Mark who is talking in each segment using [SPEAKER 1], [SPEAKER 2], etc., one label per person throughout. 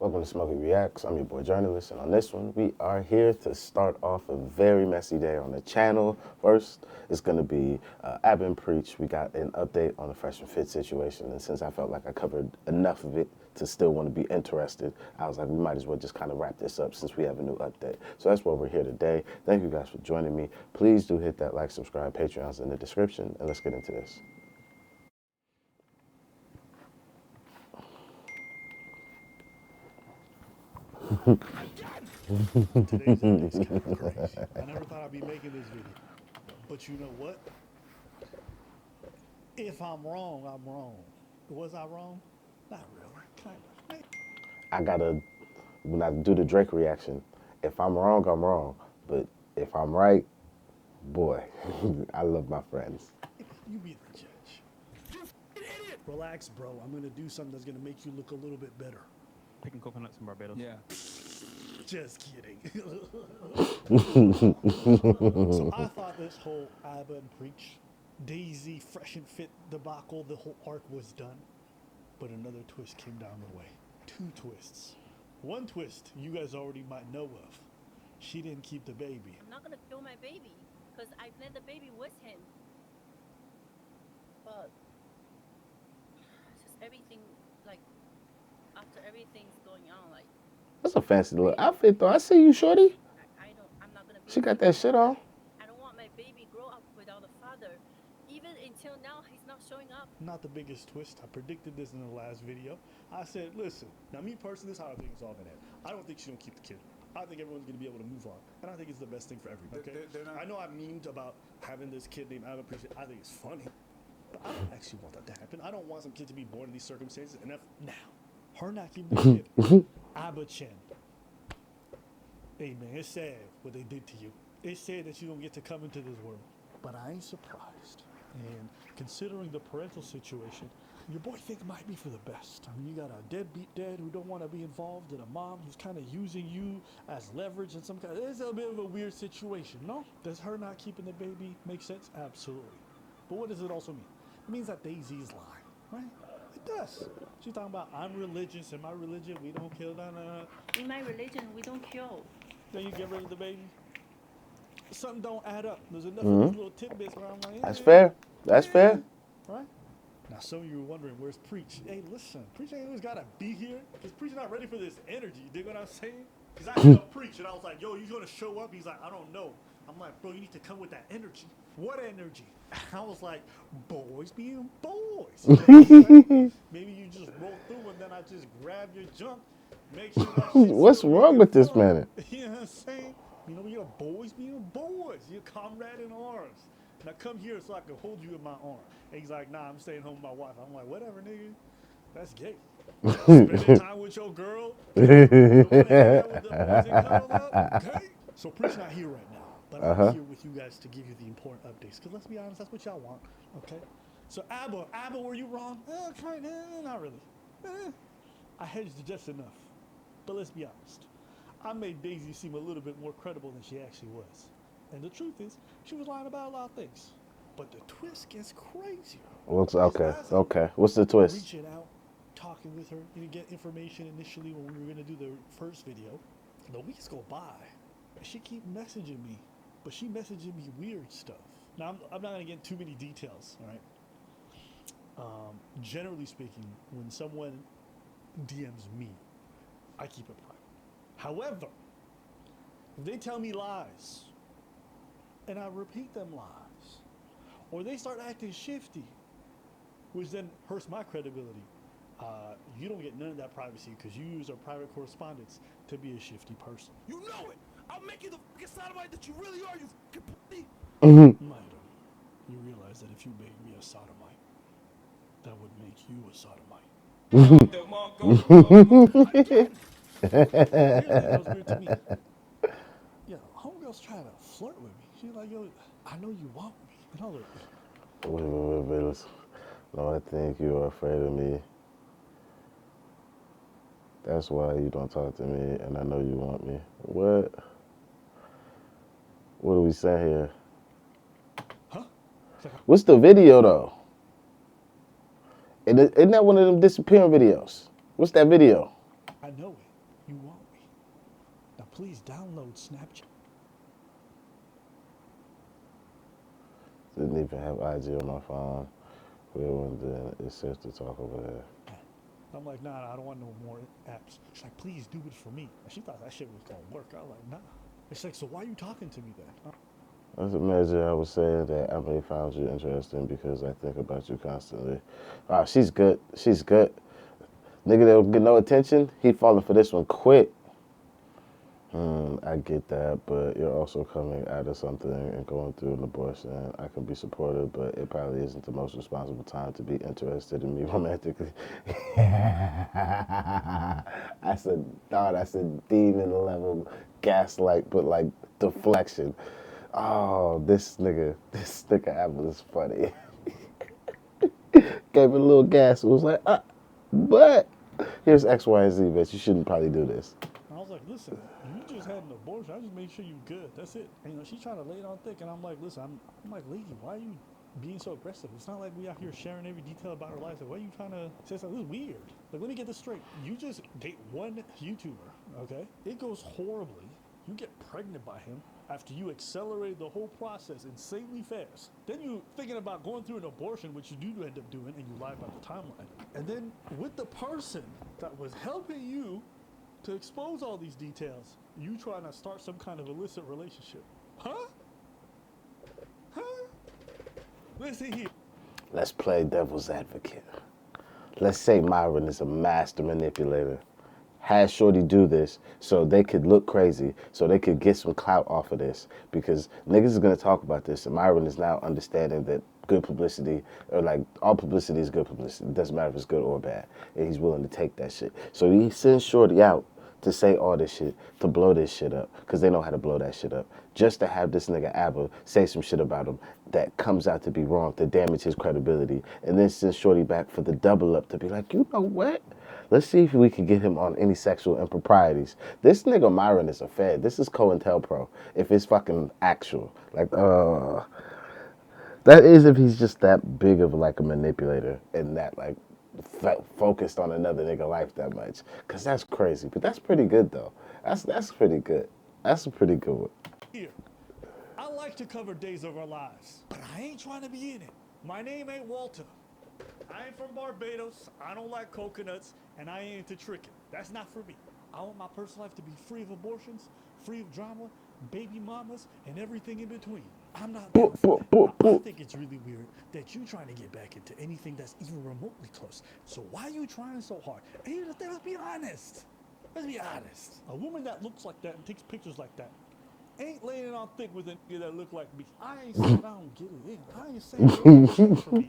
[SPEAKER 1] Welcome to Smokey Reacts. I'm your boy journalist, and on this one, we are here to start off a very messy day on the channel. First, it's going to be Ab and Preach. We got an update on the freshman fit situation, and since I felt like I covered enough of it to still want to be interested, I was like, we might as well just kind of wrap this up since we have a new update. So that's why we're here today. Thank you guys for joining me. Please do hit that like, subscribe, Patreon's in the description, and let's get into this.
[SPEAKER 2] Today's update's kind of crazy. I never thought I'd be making this video. But you know what? If I'm wrong, I'm wrong. Was I wrong? Not really. Kind of.
[SPEAKER 1] I gotta, when I do the Drake reaction, if I'm wrong, I'm wrong. But if I'm right, boy, I love my friends.
[SPEAKER 2] You be the judge. Idiot! Relax, bro. I'm going to do something that's going to make you look a little bit better.
[SPEAKER 3] Picking coconuts in Barbados.
[SPEAKER 2] Yeah. Just kidding. So I thought this whole Abba and Preach, Daisy, Fresh and Fit debacle, the whole arc was done. But another twist came down the way. Two twists. One twist you guys already might know of. She didn't keep the baby.
[SPEAKER 4] I'm not gonna kill my baby because I planned the baby with him. But just everything, like after everything's going on, like
[SPEAKER 1] That's a fancy little outfit, though. I see you, shorty.
[SPEAKER 4] I'm not gonna.
[SPEAKER 1] She got that shit on.
[SPEAKER 4] I don't want my baby grow up without a father. Even until now, he's not showing up.
[SPEAKER 2] Not the biggest twist. I predicted this in the last video. I said, listen, now me personally, this is how I think it's all gonna end. I don't think she's gonna keep the kid. I think everyone's gonna be able to move on, and I think it's the best thing for everybody. Okay? I know I memed about having this kid named Abba. I think it's funny, but I don't actually want that to happen. I don't want some kid to be born in these circumstances. And if now, her not keeping the kid, Abba Chen. Hey man, it's sad what they did to you. It's sad that you don't get to come into this world, but I ain't surprised. And considering the parental situation, your boy think it might be for the best. I mean, you got a deadbeat dad who don't want to be involved, and a mom who's kind of using you as leverage and some kind of. It's a bit of a weird situation, no? Does her not keeping the baby make sense? Absolutely. But what does it also mean? It means that Daisy's lying, right? It does. She's talking about I'm religious. In my religion, we don't kill.
[SPEAKER 4] In my religion, we don't kill.
[SPEAKER 2] Then you get rid of the baby. Something don't add up. There's enough of these little tidbits where I'm like,
[SPEAKER 1] That's fair. That's fair.
[SPEAKER 2] Right? Now, some of you were wondering, where's Preach? Hey, listen, Preach ain't always got to be here because Preach not ready for this energy. You dig what I'm saying? Because I hit up Preach and I was like, yo, you going to show up? He's like, I don't know. I'm like, bro, you need to come with that energy. What energy? I was like, boys being boys. Maybe you just roll through and then I just grab your junk. Make sure that
[SPEAKER 1] What's wrong with this man?
[SPEAKER 2] You know what I'm saying? You know, you're boys being boys. You're comrade in arms. Now come here so I can hold you in my arm. And he's like, nah, I'm staying home with my wife. I'm like, whatever, nigga. That's gay. Spending time with your girl. Okay. So Preach not here right now. But I'm here with you guys to give you the important updates. Because let's be honest, that's what y'all want. Okay? So Abba, were you wrong? Not really. I hedged just enough. But let's be honest. I made Daisy seem a little bit more credible than she actually was. And the truth is, she was lying about a lot of things. But the twist gets crazier.
[SPEAKER 1] Okay. What's the twist?
[SPEAKER 2] Reaching out, talking with her, you get information initially when we were going to do the first video. The weeks go by, and she keep messaging me. But she messaging me weird stuff. Now, I'm not going to get too many details, all right? Generally speaking, when someone DMs me, I keep it private. However, if they tell me lies, and I repeat them lies, or they start acting shifty, which then hurts my credibility, you don't get none of that privacy because you use our private correspondence to be a shifty person.
[SPEAKER 5] You know it! I'll make you the fucking sodomite that you really are, you fucking pussy!
[SPEAKER 2] Mida, you realize that if you made me a sodomite, that would make you a sodomite. That was weird to me. Yeah, homegirl's trying to flirt with me. She's like, yo, I know you want me. And I was like,
[SPEAKER 1] Wait. No, I think you are afraid of me. That's why you don't talk to me, and I know you want me. What? What are we saying here?
[SPEAKER 2] huh?
[SPEAKER 1] What's the video, though? Isn't that one of them disappearing videos? What's that video?
[SPEAKER 2] I know it. you want me. Now please download Snapchat.
[SPEAKER 1] Didn't even have IG on my phone. We went there. It says to talk over there.
[SPEAKER 2] I'm like, nah, I don't want no more apps. She's like, please do it for me. And she thought that shit was gonna work. I was like, nah. It's like, so why are you talking to me then?
[SPEAKER 1] As a measure, I would say that I may find you interesting because I think about you constantly. Wow, she's good. She's good. Nigga that don't get no attention, he falling for this one quick. I get that, but you're also coming out of something and going through an abortion. I can be supportive, but it probably isn't the most responsible time to be interested in me romantically. I said demon level gaslight, but like deflection. Oh, this nigga Apple is funny. Gave it a little gas. It was like, but here's X, Y, and Z, bitch. You shouldn't probably do this.
[SPEAKER 2] I was like, listen, you just had an abortion. I just made sure you good. That's it. And, she's trying to lay it on thick. And I'm like, listen, I'm like, lady, why are you being so aggressive? It's not like we out here sharing every detail about our lives. Like, why are you trying to say something? This is weird. Like, let me get this straight. You just date one YouTuber, okay? It goes horribly. You get pregnant by him after you accelerate the whole process insanely fast. Then you thinking about going through an abortion, which you do end up doing, and you lie about the timeline. And then with the person that was helping you to expose all these details, you trying to start some kind of illicit relationship. Huh? Huh? Listen here.
[SPEAKER 1] Let's play devil's advocate. Let's say Myron is a master manipulator. Has Shorty do this so they could look crazy, so they could get some clout off of this. Because niggas is gonna talk about this, and Myron is now understanding that good publicity, or like all publicity is good publicity. It doesn't matter if it's good or bad. And he's willing to take that shit. So he sends Shorty out to say all this shit, to blow this shit up, because they know how to blow that shit up. Just to have this nigga Abba say some shit about him that comes out to be wrong, to damage his credibility, and then send Shorty back for the double up to be like, you know what? Let's see if we can get him on any sexual improprieties. This nigga Myron is a fed. This is COINTELPRO. If it's fucking actual. Like, that is if he's just that big of like a manipulator and that like focused on another nigga life that much. Cause that's crazy. But that's pretty good though. That's pretty good. That's a pretty good one.
[SPEAKER 2] Here. I like to cover days of our lives, but I ain't trying to be in it. My name ain't Walter. I ain't from Barbados. I don't like coconuts, and I ain't into tricking. That's not for me. I want my personal life to be free of abortions, free of drama, baby mamas, and everything in between. I'm not down for that. I think it's really weird that you trying to get back into anything that's even remotely close. So why are you trying so hard? And here's the thing, let's be honest. Let's be honest. A woman that looks like that and takes pictures like that ain't laying it on thick with a nigga that look like me. I ain't saying I don't get it in. I ain't saying it ain't for me.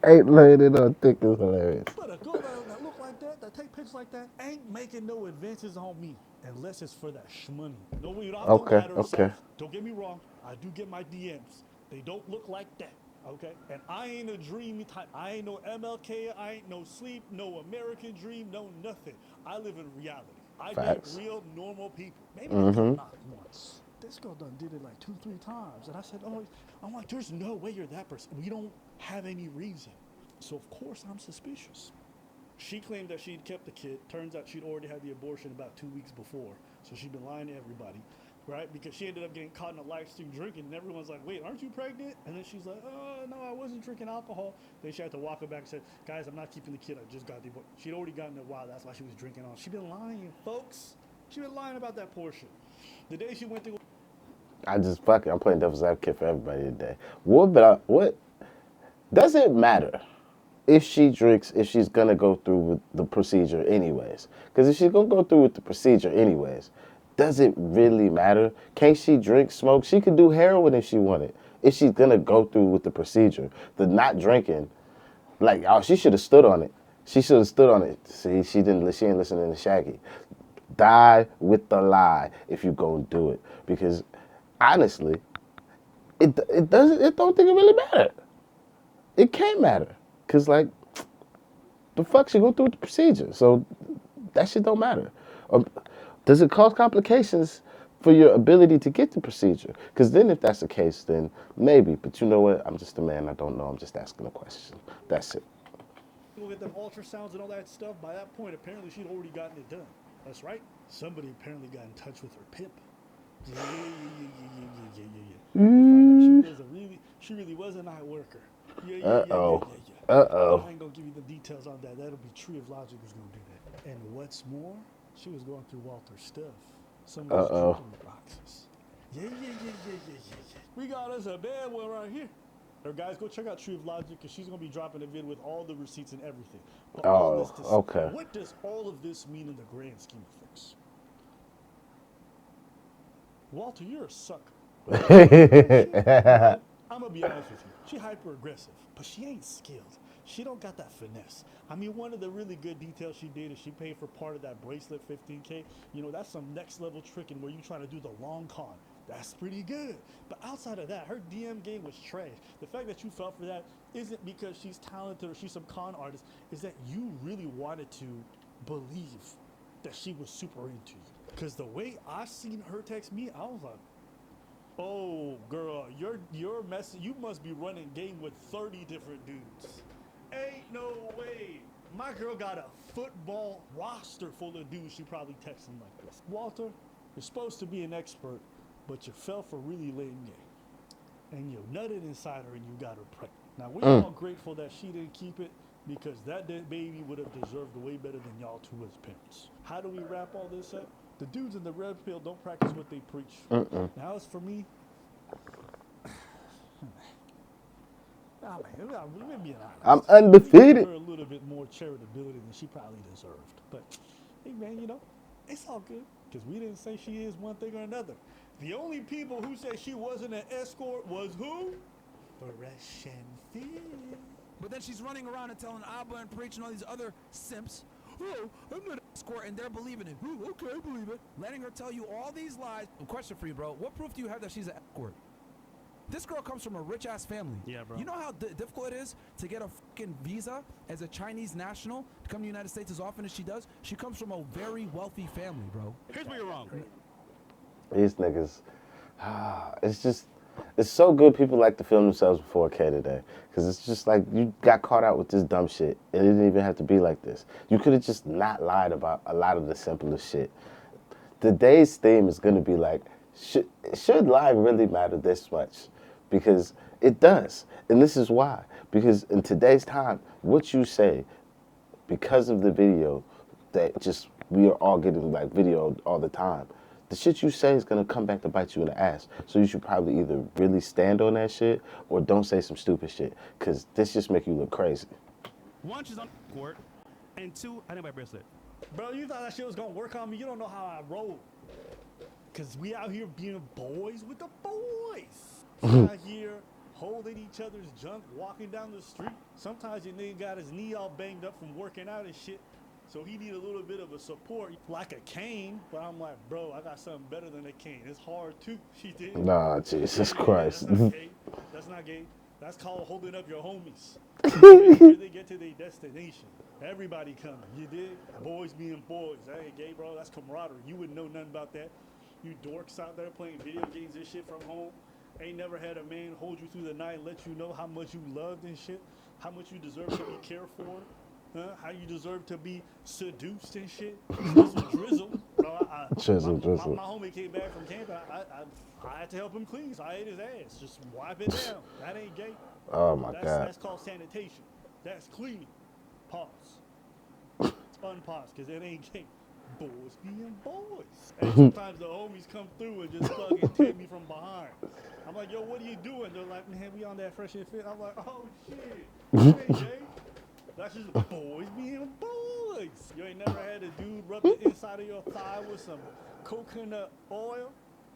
[SPEAKER 1] Ain't laying it on thick is hilarious.
[SPEAKER 2] But a girl that look like that take pictures like that, ain't making no advances on me unless it's for that shmoney. No, we don't
[SPEAKER 1] Okay,
[SPEAKER 2] matter.
[SPEAKER 1] okay.
[SPEAKER 2] Don't get me wrong. I do get my DMs. They don't look like that. Okay? And I ain't a dreamy type. I ain't no MLK. I ain't no sleep, no American dream, no nothing. I live in reality. I
[SPEAKER 1] Facts.
[SPEAKER 2] date real normal people. Maybe not once. This girl done did it like 2-3 times. And I said, oh, I'm like, there's no way you're that person. We don't have any reason. So of course I'm suspicious. She claimed that she'd kept the kid. Turns out she'd already had the abortion about 2 weeks before. So she'd been lying to everybody, right? Because she ended up getting caught in a live stream drinking, and everyone's like, wait, aren't you pregnant? And then she's like, oh, no, I wasn't drinking alcohol. Then she had to walk her back and said, guys, I'm not keeping the kid. I just got the abortion. She'd already gotten it while. That's why she was drinking on. She'd been lying, folks. She'd been lying about that portion. The day she went to...
[SPEAKER 1] I'm playing devil's advocate for everybody today. What does it matter if she drinks, if she's gonna go through with the procedure anyways? Because if she's gonna go through with the procedure anyways, does it really matter? Can't she drink, smoke? She could do heroin if she wanted. If she's gonna go through with the procedure, the not drinking, like, oh, she should have stood on it. She should have stood on it. See, she ain't listening to Shaggy. Die with the lie if you go do it. Because honestly, it don't think it really matter. It can't matter. Cause like, the fuck she go through with the procedure. So that shit don't matter. Does it cause complications for your ability to get the procedure? Because then if that's the case, then maybe. But you know what? I'm just a man. I don't know. I'm just asking a question. That's it.
[SPEAKER 2] Look at them ultrasounds and all that stuff. By that point, apparently she'd already gotten it done. That's right. Somebody apparently got in touch with her pimp. Yeah. They found out she really was a night worker.
[SPEAKER 1] Uh-oh.
[SPEAKER 2] Yeah.
[SPEAKER 1] Uh-oh.
[SPEAKER 2] I ain't gonna give you the details on that. That'll be Tree of Logic who's gonna do that. And what's more, she was going through Walter's stuff. Some of his jewelry boxes. Yeah. We got us a bad one right here. Guys, go check out Tree of Logic because she's gonna be dropping a vid with all the receipts and everything. But all this to say,
[SPEAKER 1] okay.
[SPEAKER 2] what does all of this mean in the grand scheme of things? Walter, you're a sucker. I'm gonna be honest with you. She hyper aggressive, but she ain't skilled. She don't got that finesse. I mean, one of the really good details she did is she paid for part of that bracelet, 15K. You know, that's some next level tricking where you trying to do the long con. That's pretty good. But outside of that, her DM game was trash. The fact that you fell for that isn't because she's talented or she's some con artist. Is that you really wanted to believe that she was super into you. Because the way I seen her text me, I was like, oh, girl, your message, you must be running game with 30 different dudes. Ain't no way. My girl got a football roster full of dudes she probably texting like this. Walter, you're supposed to be an expert, but you fell for really lame game. And you nutted inside her and you got her pregnant. Now, we're all grateful that she didn't keep it because that baby would have deserved way better than y'all two as parents. How do we wrap all this up? The dudes in the red pill don't practice what they preach. Now, as for me, we're being honest.
[SPEAKER 1] I'm undefeated.
[SPEAKER 2] Give her a little bit more charitability than she probably deserved. But, hey, man, you know, it's all good because we didn't say she is one thing or another. The only people who said she wasn't an escort was who? Fresh and Fit.
[SPEAKER 5] But then she's running around and telling Abba and Preach and all these other simps, oh, I'm not an escort, and they're believing it. Oh, okay, I believe it. Letting her tell you all these lies. Question for you, bro. What proof do you have that she's an escort? This girl comes from a rich-ass family.
[SPEAKER 3] Yeah, bro.
[SPEAKER 5] You know how difficult it is to get a fucking visa as a Chinese national to come to the United States as often as she does? She comes from a very wealthy family, bro.
[SPEAKER 3] Here's where you're wrong.
[SPEAKER 1] These niggas, it's so good people like to film themselves before 4K today. Because it's just like, you got caught out with this dumb shit. It didn't even have to be like this. You could have just not lied about a lot of the simplest shit. Today's theme is going to be like, should lying really matter this much? Because it does. And this is why. Because in today's time, what you say, because of the video, that just, we are all getting like video all the time. The shit you say is gonna come back to bite you in the ass. So you should probably either really stand on that shit or don't say some stupid shit. Cause this just make you look crazy.
[SPEAKER 3] One, she's on court, and two, I didn't buy a bracelet.
[SPEAKER 2] Bro, you thought that shit was gonna work on me? You don't know how I roll. Cause we out here being boys with the boys. Out here holding each other's junk, walking down the street. Sometimes your nigga got his knee all banged up from working out and shit. So he need a little bit of a support, like a cane. But I'm like, bro, I got something better than a cane. It's hard too. She did.
[SPEAKER 1] Nah, Jesus Christ.
[SPEAKER 2] That's not gay. That's not gay. That's called holding up your homies. Make sure they get to their destination. Everybody coming. You dig? Boys being boys. That ain't gay, bro. That's camaraderie. You wouldn't know nothing about that. You dorks out there playing video games and shit from home. Ain't never had a man hold you through the night and let you know how much you loved and shit. How much you deserve to be cared for. How you deserve to be seduced and shit. Drizzle. Bro,
[SPEAKER 1] Drizzle.
[SPEAKER 2] My homie came back from camp. I had to help him clean, so I ate his ass. Just wipe it down. That ain't gay.
[SPEAKER 1] Oh my
[SPEAKER 2] God. That's called sanitation. That's cleaning. Pause. Unpause, because it ain't gay. Boys being boys. And sometimes the homies come through and just fucking take me from behind. I'm like, yo, what are you doing? They're like, man, we on that Fresh and Fit. I'm like, oh shit. That ain't gay. That's just boys being boys. You ain't never had a dude rub the inside of your thigh with some coconut oil?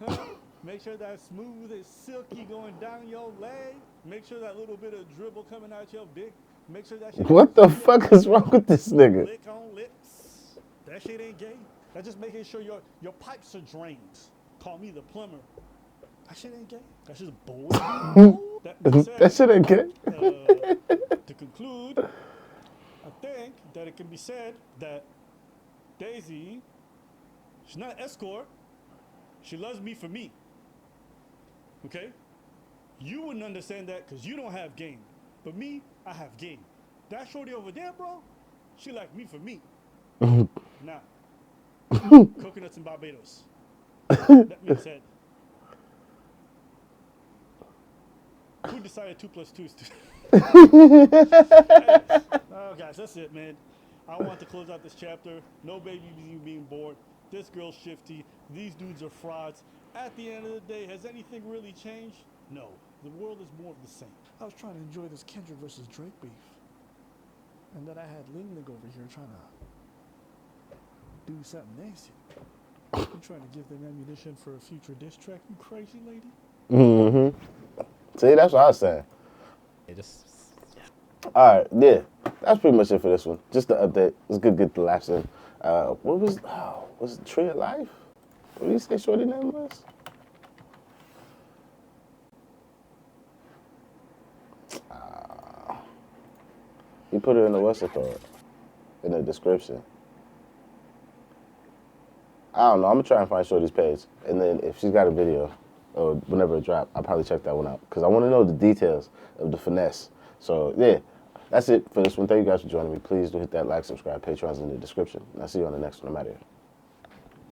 [SPEAKER 2] Huh? Make sure that's smooth and silky going down your leg. Make sure that little bit of dribble coming out your dick. Make sure that shit.
[SPEAKER 1] What the fuck is wrong with this nigga?
[SPEAKER 2] Lick on lips. That shit ain't gay. That's just making sure your pipes are drained. Call me the plumber. That shit ain't gay. That's just boys.
[SPEAKER 1] That shit ain't gay.
[SPEAKER 2] To conclude, I think that it can be said that Daisy, she's not an escort. She loves me for me. Okay? You wouldn't understand that because you don't have game. But me, I have game. That shorty over there, bro, she like me for me. Now, Coconuts in Barbados. That means that. Who decided 2 plus 2 is 2? Oh, guys, that's it, man. I want to close out this chapter. No baby being born. This girl's shifty. These dudes are frauds. At the end of the day, has anything really changed? No. The world is more of the same. I was trying to enjoy this Kendrick versus Drake beef. And then I had Ling Ling over here trying to do something nasty. You trying to give them ammunition for a future diss track, you crazy lady?
[SPEAKER 1] Mm-hmm. See, that's what I was saying.
[SPEAKER 5] It just.
[SPEAKER 1] All right, yeah. That's pretty much it for this one. Just the update. It's good to get the laughs in. What was it Tree of Life? What did you say shorty name was? You put it in the what's it called? In the description. I don't know. I'm gonna try and find Shorty's page, and then if she's got a video, or whenever it drop, I'll probably check that one out because I want to know the details of the finesse. So yeah, that's it for this one. Thank you guys for joining me. Please do hit that like, subscribe, Patreon's in the description, and I'll see you on the next one. I'm out of here.